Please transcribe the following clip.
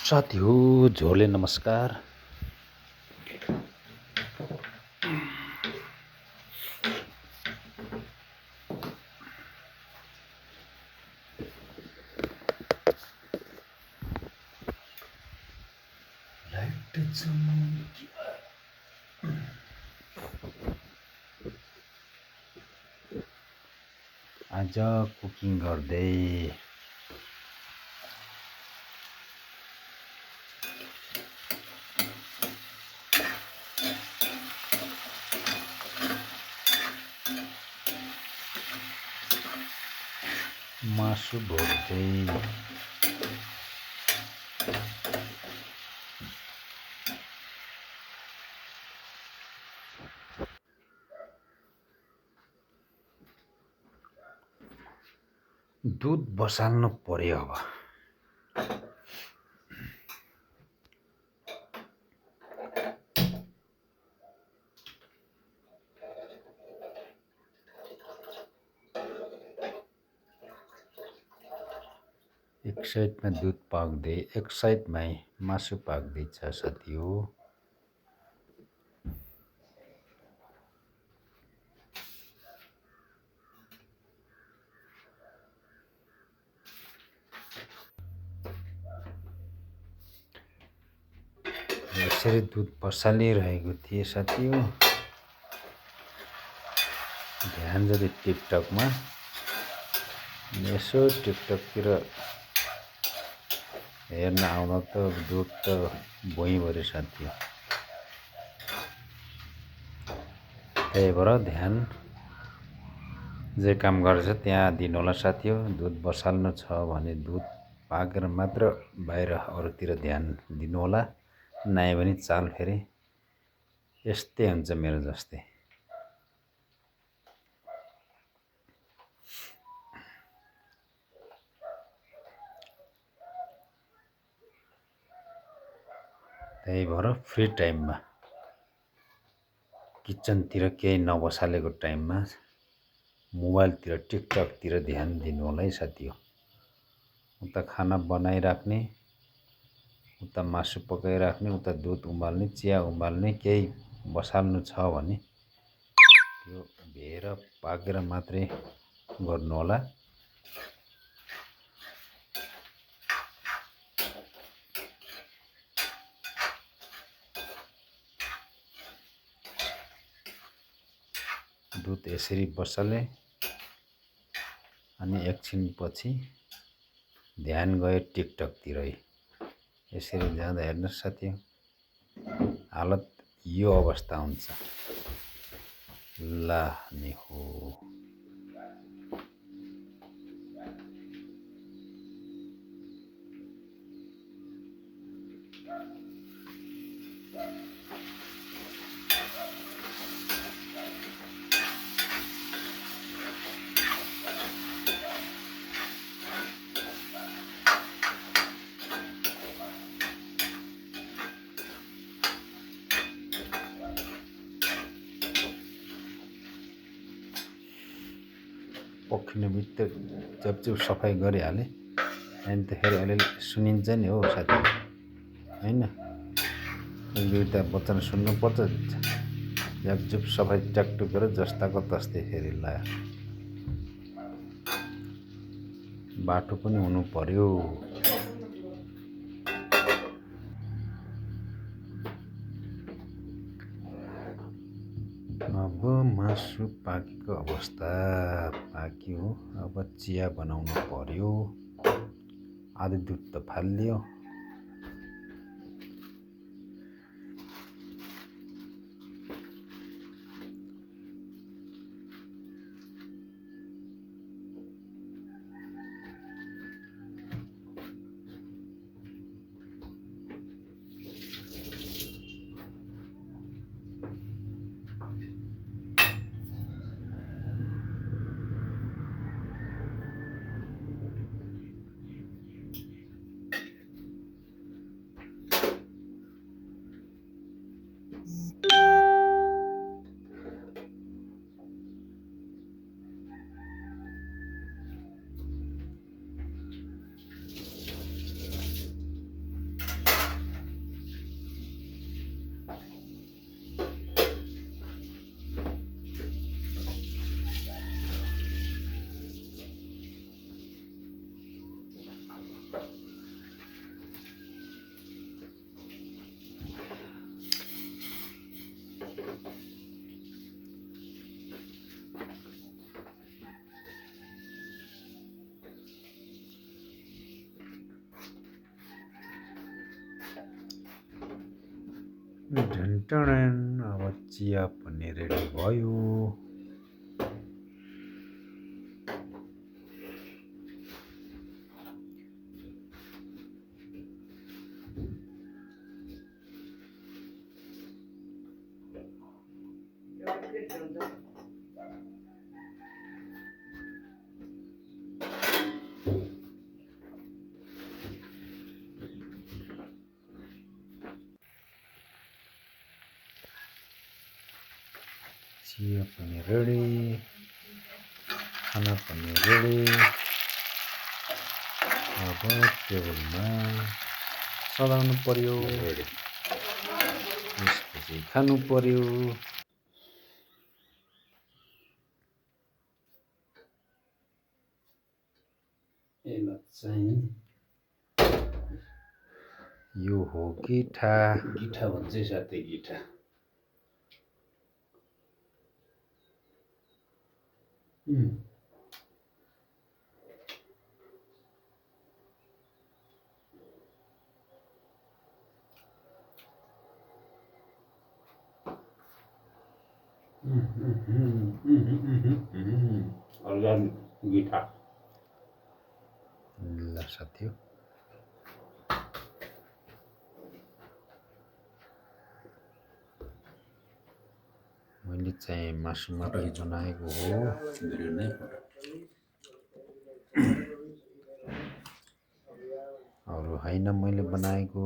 साथी हो झोले नमस्कार। लाइट आज कुकिङ गर्दै मासु भोट्दै दुध बसाल्नु पर्यो। अब एक साइडमा दुध पाक्दै एक साइडमै मासु पाक्दैछ साथी हो। यसरी दुध बसालिरहेको थिएँ साथी हो। ध्यान जति टिकटकमा यसो टिकटकतिर हेर्न आउँदा त दुध त भुइँभरि साथी हो। त्यही भएर ध्यान जे काम गर्छ त्यहाँ दिनु होला साथी हो। दुध बसाल्नु छ भने दुध पाकेर मात्र बाहिर अरूतिर ध्यान दिनु होला। नआए भने चाल फेरि यस्तै हुन्छ मेरो जस्तै। त्यही भएर फ्री टाइममा किचनतिर केही नबसालेको टाइममा मोबाइलतिर टिकटकतिर ध्यान दिनु होला है साथी हो। उता खाना बनाइराख्ने, उता मासु पकाइराख्ने, उता दुध उमाल्ने, चिया उमाल्ने, केही बसाल्नु छ भने त्यो भेर पाकेर मात्रै गर्नु होला। दुध यसरी बसाले अनि एकछिनपछि ध्यान गयो टिकटकतिरै। यसरी जाँदा हेर्नुहोस् साथी हो, हालत यो अवस्था हुन्छ। ला नि हो पक्रिने बित्तिकै जब सफाइ गरिहाले अनि त फेरि अलिअलि सुनिन्छ नि हो साथी हैन। एक दुईवटा वचन सुन्नुपर्छ। झ्यापझुप सफाइ ट्याकटुक गरेर जस्ताको तस्तै फेरि ला बाटो पनि हुनु पर्यो। अब मासु पाकेको अवस्था पाक्यो। अब चिया बनाउनु पर्यो। आधी दुध त फालियो। ढन्टन अब चिया पनि रेडी भयो। चिया पनि रेडी, खाना पनि रेडी। अब टेबलमा सजाउनु पर्यो, त्यसपछि खानु पर्यो। चाहिँ यो हो गिठा, गिठा भन्छ साथै गिठा। अर्ग्यानिक गिठा ल साथी। मैले चाहिँ मासु मात्रै बनाएको हो, अरू होइन मैले बनाएको।